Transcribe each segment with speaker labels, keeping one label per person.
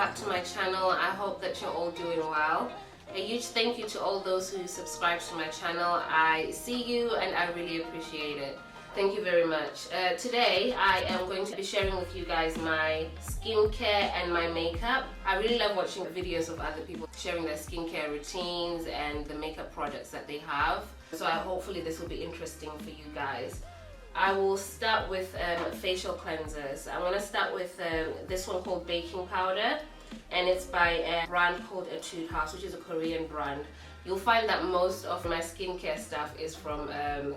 Speaker 1: back to my channel. I hope that you're all doing well. A huge thank you to all those who subscribe to my channel. I see you and I really appreciate it. Thank you very much. Today I am going to be sharing with you guys my skincare and my makeup. I really love watching videos of other people sharing their skincare routines and the makeup products that they have. So hopefully this will be interesting for you guys. I will start with facial cleansers. I want to start with this one called Baking Powder, and it's by a brand called Etude House, which is a Korean brand. You'll find that most of my skincare stuff is from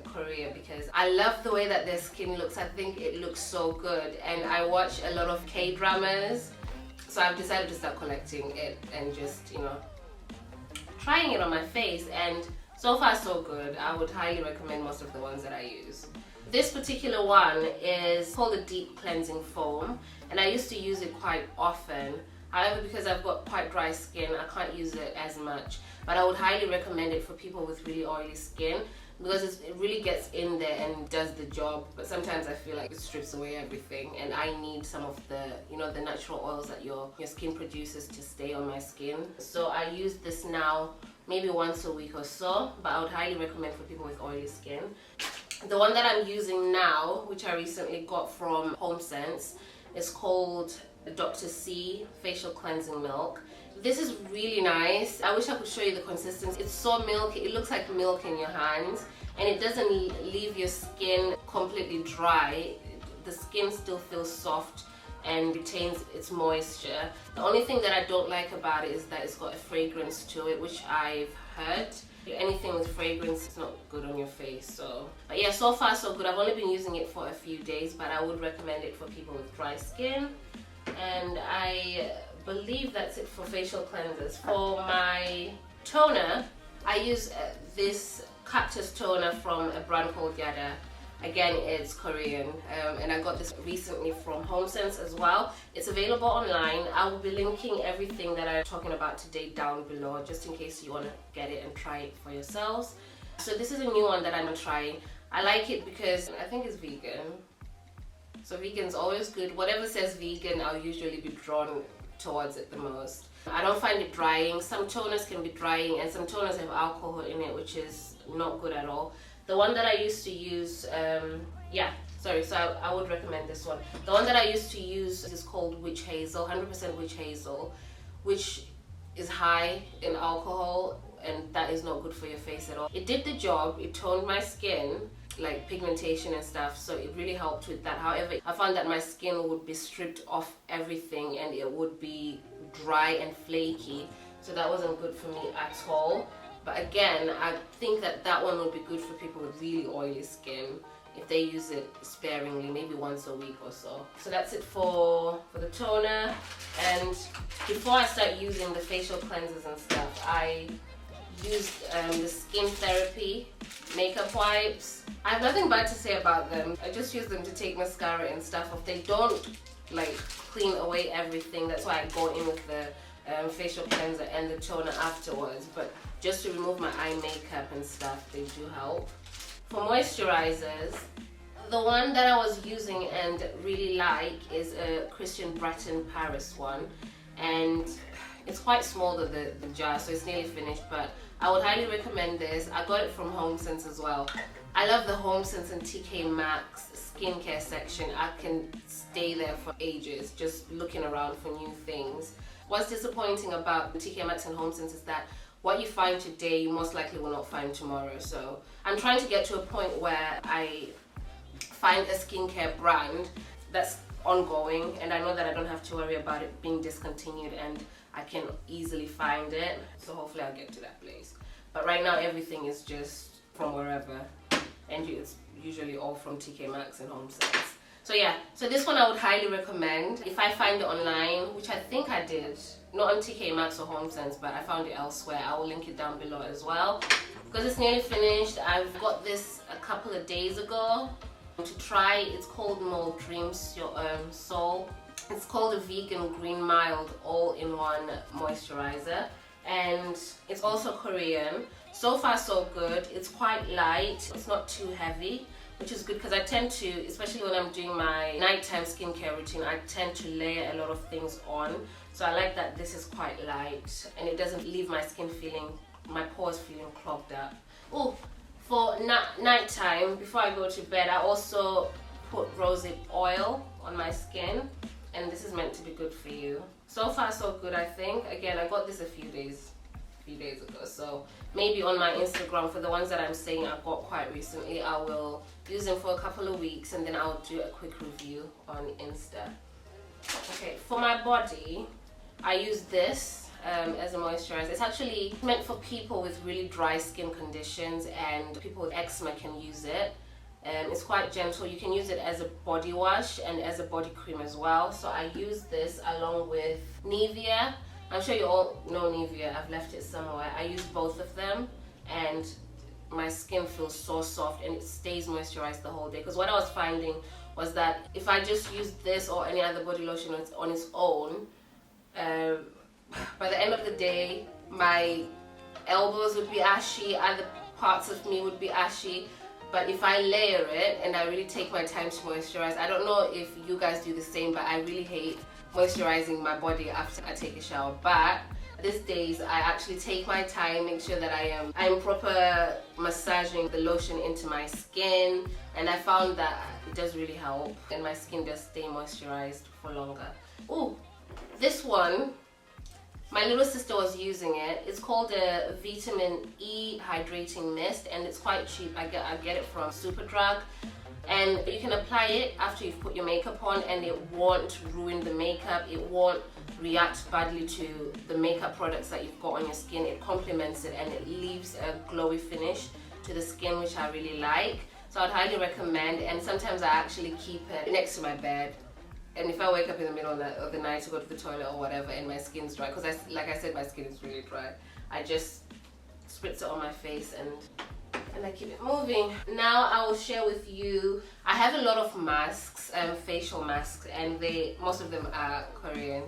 Speaker 1: Korea because I love the way that their skin looks. I think it looks so good, and I watch a lot of K-dramas, so I've decided to start collecting it and just, you know, trying it on my face, and so far so good. I would highly recommend most of the ones that I use. This particular one is called a Deep Cleansing Foam, and I used to use it quite often. However, because I've got quite dry skin, I can't use it as much. But I would highly recommend it for people with really oily skin because it really gets in there and does the job. But sometimes I feel like it strips away everything, and I need some of the, you know, the natural oils that your skin produces to stay on my skin. So I use this now maybe once a week or so, but I would highly recommend for people with oily skin. The one that I'm using now, which I recently got from HomeSense, is called Dr. C Facial Cleansing Milk. This is really nice. I wish I could show you the consistency. It's so milky. It looks like milk in your hands, and it doesn't leave your skin completely dry. The skin still feels soft and retains its moisture. The only thing that I don't like about it is that it's got a fragrance to it, which I've heard. Anything with fragrance is not good on your face. So, but yeah, so far so good. I've only been using it for a few days, but I would recommend it for people with dry skin. And I believe that's it for facial cleansers. For my toner, I use this cactus toner from a brand called Yada. Again, it's Korean, and I got this recently from HomeSense as well. It's available online. I will be linking everything that I'm talking about today down below, just in case you want to get it and try it for yourselves. So this is a new one that I'm trying. I like it because I think it's vegan. So vegan's always good. Whatever says vegan, I'll usually be drawn towards it the most. I don't find it drying. Some toners can be drying, and some toners have alcohol in it, which is not good at all. The one that I used to use, so I would recommend this one. The one that I used to use is called Witch Hazel, 100% Witch Hazel, which is high in alcohol, and that is not good for your face at all. It did the job. It toned my skin, like pigmentation and stuff, so it really helped with that. However, I found that my skin would be stripped of everything and it would be dry and flaky, so that wasn't good for me at all. But again, I think that one would be good for people with really oily skin if they use it sparingly, maybe once a week or so. So that's it for the toner. And before I start using the facial cleansers and stuff, I used the Skin Therapy makeup wipes. I have nothing bad to say about them. I just use them to take mascara and stuff off. They don't like clean away everything. That's why I go in with the facial cleanser and the toner afterwards, but just to remove my eye makeup and stuff, they do help. For moisturizers, the one that I was using and really like is a Christian Bratton Paris one, and it's quite small, the jar, so it's nearly finished, but I would highly recommend this. I got it from HomeSense as well. I love the HomeSense and TK Maxx skincare section. I can stay there for ages just looking around for new things. What's disappointing about TK Maxx and HomeSense is that what you find today, you most likely will not find tomorrow. So I'm trying to get to a point where I find a skincare brand that's ongoing, and I know that I don't have to worry about it being discontinued, and I can easily find it. So hopefully I'll get to that place. But right now everything is just from wherever, and it's usually all from TK Maxx and HomeSense. So yeah, so this one I would highly recommend. If I find it online, which I think I did, not on TK Maxx or HomeSense, but I found it elsewhere, I will link it down below as well. Because it's nearly finished. I've got this a couple of days ago to try. It's called Mold Dreams Soul. It's called a Vegan Green Mild All-in-One Moisturizer, and it's also Korean. So far so good. It's quite light. It's not too heavy, which is good because I tend to, especially when I'm doing my nighttime skincare routine, I tend to layer a lot of things on. So I like that this is quite light and it doesn't leave my skin feeling, my pores feeling clogged up. Oh, for night time, before I go to bed, I also put rosehip oil on my skin, and this is meant to be good for you. So far so good, I think. Again, I got this a few days ago, so maybe on my Instagram, for the ones that I'm saying I got quite recently, I will use them for a couple of weeks and then I'll do a quick review on Insta. Okay, for my body, I use this as a moisturizer. It's actually meant for people with really dry skin conditions, and people with eczema can use it. It's quite gentle. You can use it as a body wash and as a body cream as well. So I use this along with Nivea. I'm sure you all know Nivea. I've left it somewhere. I use both of them and my skin feels so soft and it stays moisturized the whole day. Because what I was finding was that if I just use this or any other body lotion on its own, by the end of the day, my elbows would be ashy, other parts of me would be ashy. But if I layer it and I really take my time to moisturize, I don't know if you guys do the same, but I really hate moisturizing my body after I take a shower. But these days I actually take my time, make sure that I'm proper massaging the lotion into my skin, and I found that it does really help and my skin does stay moisturized for longer. Oh, this one, my little sister was using it. It's called a Vitamin E Hydrating Mist, and it's quite cheap. I get it from Superdrug, and you can apply it after you've put your makeup on, and it won't ruin the makeup. It won't react badly to the makeup products that you've got on your skin. It complements it and it leaves a glowy finish to the skin, which I really like. So I'd highly recommend, and sometimes I actually keep it next to my bed. And if I wake up in the middle of the night to go to the toilet or whatever and my skin's dry, because like I said, my skin is really dry, I just spritz it on my face and I keep it moving. Now I will share with you, I have a lot of masks, facial masks, and most of them are Korean.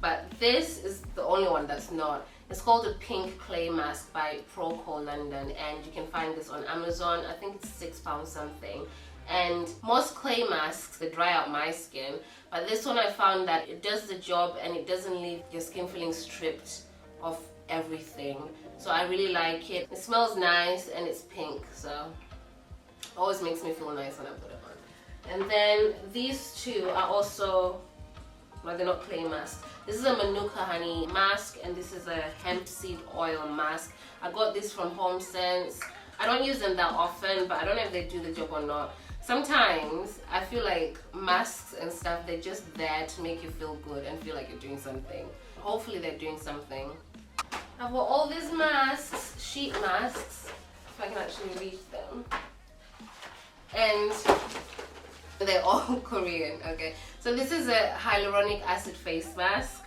Speaker 1: But this is the only one that's not. It's called a pink clay mask by Proco London, and you can find this on Amazon. I think it's £6 something. And most clay masks, they dry out my skin, but this one I found that it does the job and it doesn't leave your skin feeling stripped of everything. So I really like it. It smells nice and it's pink, so it always makes me feel nice when I put it on. And then these two are also, well, they're not clay masks. This is a Manuka honey mask, and this is a hemp seed oil mask. I got this from HomeSense. I don't use them that often, but I don't know if they do the job or not. Sometimes I feel like masks and stuff, they're just there to make you feel good and feel like you're doing something. Hopefully they're doing something. I've got all these masks, sheet masks, if I can actually reach them. And they're all Korean, okay. So this is a hyaluronic acid face mask,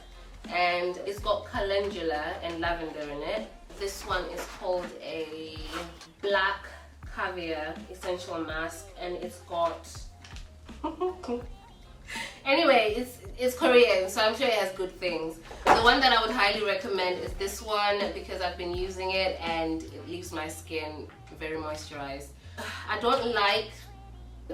Speaker 1: and it's got calendula and lavender in it. This one is called a black caviar essential mask, and it's got anyway, it's Korean, so I'm sure it has good things. The one that I would highly recommend is this one, because I've been using it and it leaves my skin very moisturized. I don't like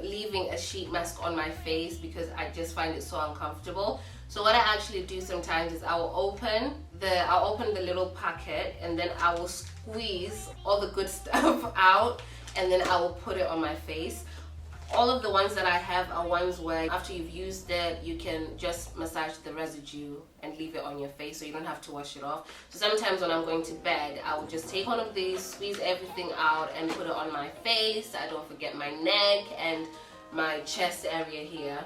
Speaker 1: leaving a sheet mask on my face because I just find it so uncomfortable. So what I actually do sometimes is I'll open the little packet, and then I will squeeze all the good stuff out, and then I will put it on my face. All of the ones that I have are ones where after you've used it, you can just massage the residue and leave it on your face, so you don't have to wash it off. So sometimes when I'm going to bed, I will just take one of these, squeeze everything out, and put it on my face. I don't forget my neck and my chest area here,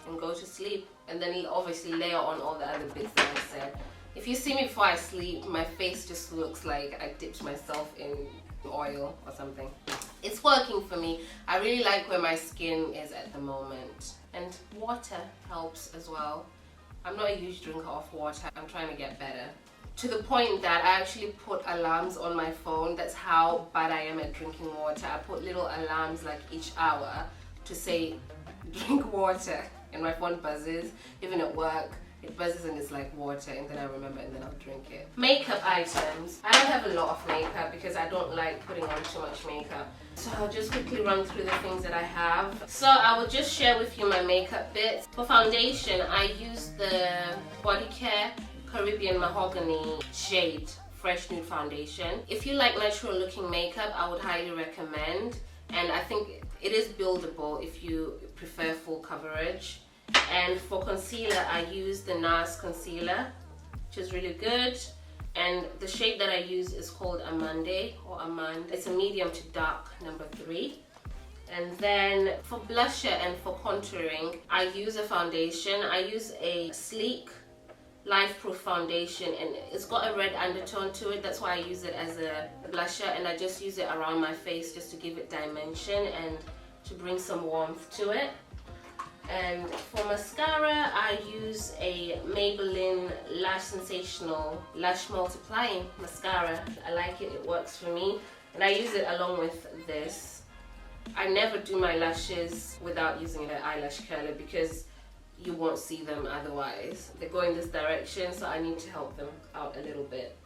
Speaker 1: and go to sleep. And then obviously layer on all the other bits that I said. If you see me before I sleep, my face just looks like I dipped myself in oil or something. It's working for me. I really like where my skin is at the moment. And water helps as well. I'm not a huge drinker of water. I'm trying to get better. To the point that I actually put alarms on my phone. That's how bad I am at drinking water. I put little alarms like each hour to say drink water, and my phone buzzes, even at work. It buzzes and it's like water, and then I remember and then I'll drink it. Makeup items. I don't have a lot of makeup because I don't like putting on too much makeup. So I'll just quickly run through the things that I have. So I will just share with you my makeup bits. For foundation, I use the Body Care Caribbean Mahogany shade Fresh Nude Foundation. If you like natural looking makeup, I would highly recommend. And I think it is buildable if you prefer full coverage. And for concealer, I use the NARS concealer, which is really good. And the shade that I use is called Amande or Amand. It's a medium to dark number 3. And then for blusher and for contouring, I use a foundation. I use a sleek Life Proof foundation, and it's got a red undertone to it. That's why I use it as a blusher, and I just use it around my face just to give it dimension and to bring some warmth to it. And for mascara, I use a Maybelline Lash Sensational Lash Multiplying Mascara. I like it, it works for me. And I use it along with this. I never do my lashes without using an eyelash curler because you won't see them otherwise. They go in this direction, so I need to help them out a little bit.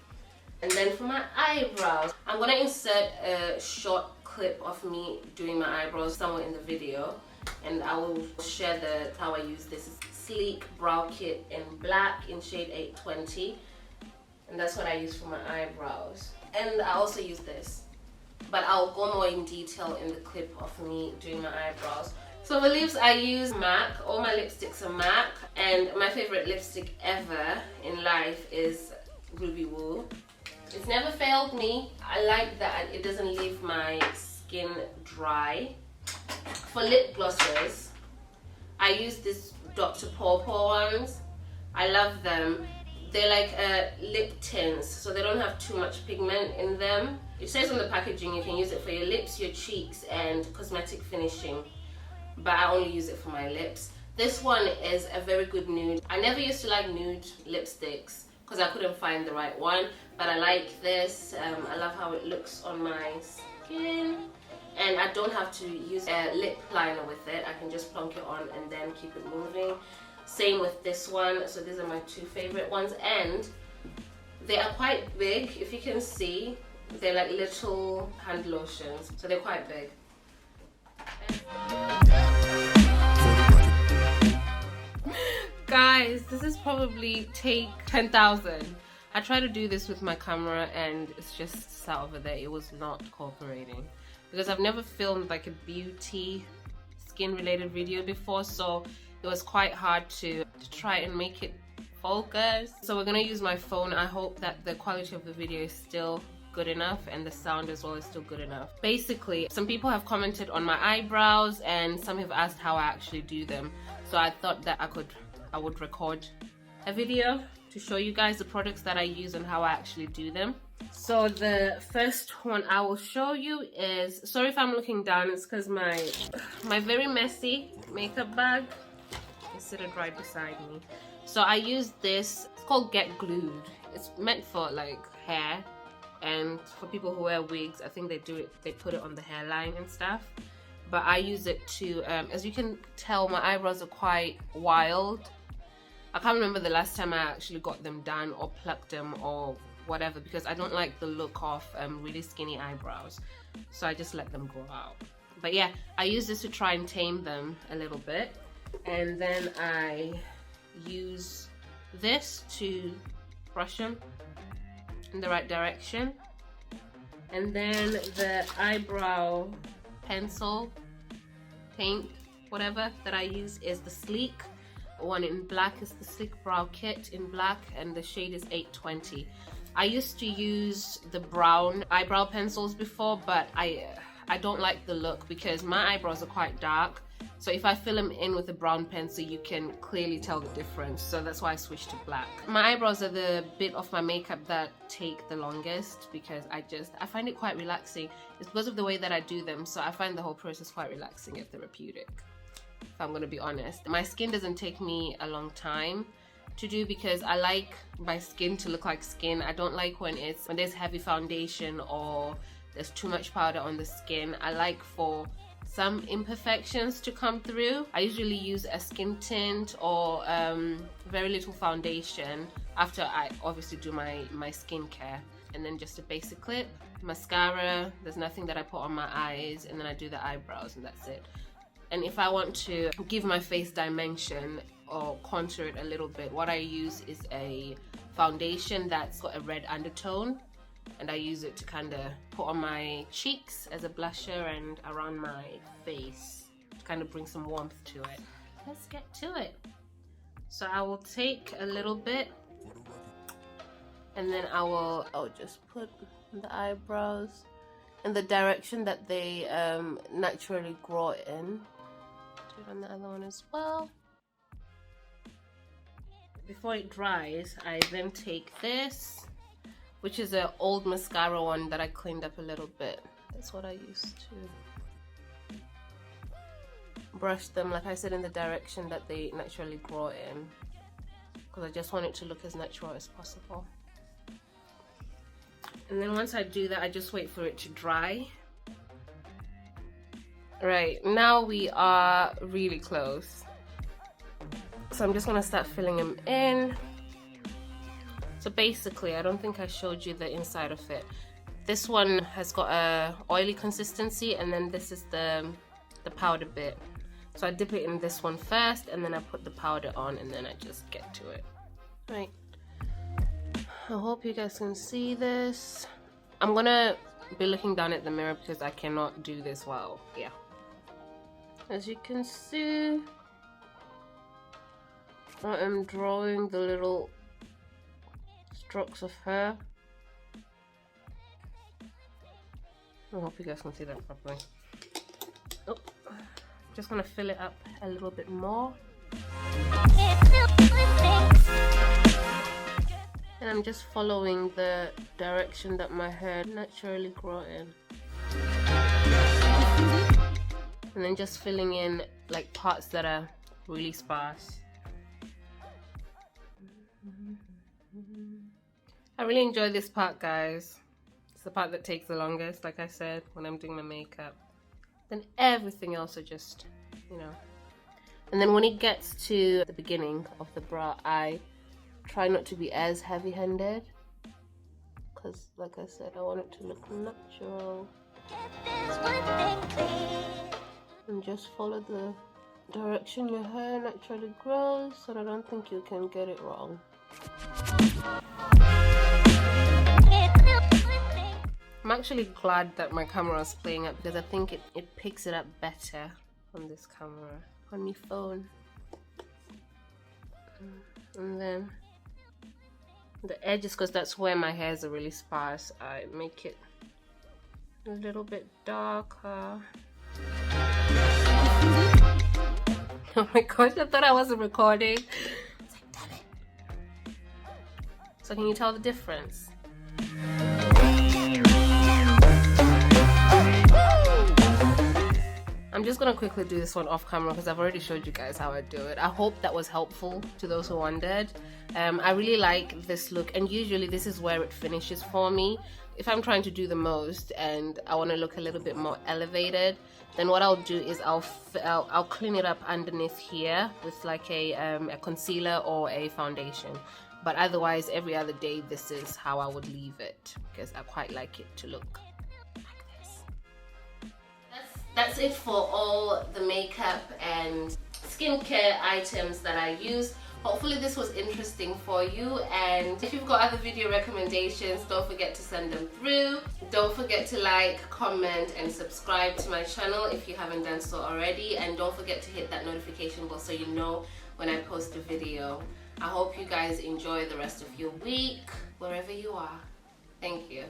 Speaker 1: And then for my eyebrows, I'm gonna insert a short clip of me doing my eyebrows somewhere in the video. And I will share how I use this sleek brow kit in black in shade 820, and that's what I use for my eyebrows. And I also use this, but I'll go more in detail in the clip of me doing my eyebrows. So for lips, I use MAC. All my lipsticks are MAC, and my favorite lipstick ever in life is Ruby Woo. It's never failed me. I like that it doesn't leave my skin dry. For lip glosses, I use this Dr. Paw ones. I love them. They're like lip tints, so they don't have too much pigment in them. It says on the packaging you can use it for your lips, your cheeks, and cosmetic finishing, but I only use it for my lips. This one is a very good nude. I never used to like nude lipsticks because I couldn't find the right one, but I like this. I love how it looks on my skin. And I don't have to use a lip liner with it. I can just plonk it on and then keep it moving. Same with this one. So these are my 2 favorite ones, and they are quite big. If you can see, they're like little hand lotions, so they're quite big. Guys, this is probably take 10,000. I tried to do this with my camera and it's just sat over there. It was not cooperating because I've never filmed like a beauty skin related video before, so it was quite hard to try and make it focus. So we're gonna use my phone. I hope that the quality of the video is still good enough and the sound as well is still good enough. Basically, some people have commented on my eyebrows and some have asked how I actually do them. So I thought that I would record a video to show you guys the products that I use and how I actually do them. So the first one I will show you is, sorry if I'm looking down, it's because my very messy makeup bag is sitting right beside me. So I use this, it's called Get Glued. It's meant for like hair, and for people who wear wigs, I think they put it on the hairline and stuff. But I use it to, as you can tell, my eyebrows are quite wild. I can't remember the last time I actually got them done or plucked them or whatever, because I don't like the look of really skinny eyebrows, so I just let them grow out. But yeah, I use this to try and tame them a little bit, and then I use this to brush them in the right direction. And then the eyebrow pencil, paint, whatever that I use is the Sleek one in black. Is the Sleek Brow Kit in black, and the shade is 820. I used to use the brown eyebrow pencils before, but I don't like the look because my eyebrows are quite dark. So if I fill them in with a brown pencil, you can clearly tell the difference. So that's why I switched to black. My eyebrows are the bit of my makeup that take the longest because I find it quite relaxing. It's because of the way that I do them. So I find the whole process quite relaxing and therapeutic, if I'm gonna be honest. My skin doesn't take me a long time to do because I like my skin to look like skin. I don't like when there's heavy foundation or there's too much powder on the skin. I like for some imperfections to come through. I usually use a skin tint or very little foundation after I obviously do my skincare, and then just a basic clip, mascara. There's nothing that I put on my eyes, and then I do the eyebrows, and that's it. And if I want to give my face dimension or contour it a little bit, what I use is a foundation that's got a red undertone, and I use it to kind of put on my cheeks as a blusher and around my face to kind of bring some warmth to it. Let's get to it. So I will take a little bit, and then I'll just put the eyebrows in the direction that they naturally grow in. Do it on the other one as well. Before it dries, I then take this, which is an old mascara one that I cleaned up a little bit. That's what I used to brush them, like I said, in the direction that they naturally grow in, because I just want it to look as natural as possible. And then once I do that, I just wait for it to dry. Right, now we are really close. So I'm just gonna start filling them in. So basically, I don't think I showed you the inside of it. This one has got a oily consistency, and then this is the powder bit. So I dip it in this one first, and then I put the powder on, and then I just get to it. Right. I hope you guys can see this. I'm gonna be looking down at the mirror because I cannot do this well. Yeah. As you can see, I am drawing the little strokes of hair. I hope you guys can see that properly. Oh, just gonna fill it up a little bit more. And I'm just following the direction that my hair naturally grows in. And then just filling in like parts that are really sparse. I really enjoy this part, guys. It's the part that takes the longest, like I said, when I'm doing my makeup. Then everything else are just, you know. And then when it gets to the beginning of the brow, I try not to be as heavy-handed, because like I said, I want it to look natural. And just follow the direction your hair naturally grows, so I don't think you can get it wrong. I'm actually glad that my camera is playing up, because I think it picks it up better on this camera, on my phone. And then the edges, because that's where my hairs are really sparse, I make it a little bit darker. Oh my gosh, I thought I wasn't recording. I was like, damn it. So can you tell the difference? I'm just gonna quickly do this one off camera because I've already showed you guys how I do it. I hope that was helpful to those who wondered. I really like this look, and usually this is where it finishes for me. If I'm trying to do the most and I want to look a little bit more elevated, then what I'll do is I'll clean it up underneath here with like a concealer or a foundation. But otherwise, every other day, this is how I would leave it, because I quite like it to look like this. That's it for all the makeup and skincare items that I use. Hopefully this was interesting for you, and if you've got other video recommendations, don't forget to send them through. Don't forget to like, comment and subscribe to my channel if you haven't done so already, and don't forget to hit that notification bell so you know when I post a video. I hope you guys enjoy the rest of your week wherever you are. Thank you.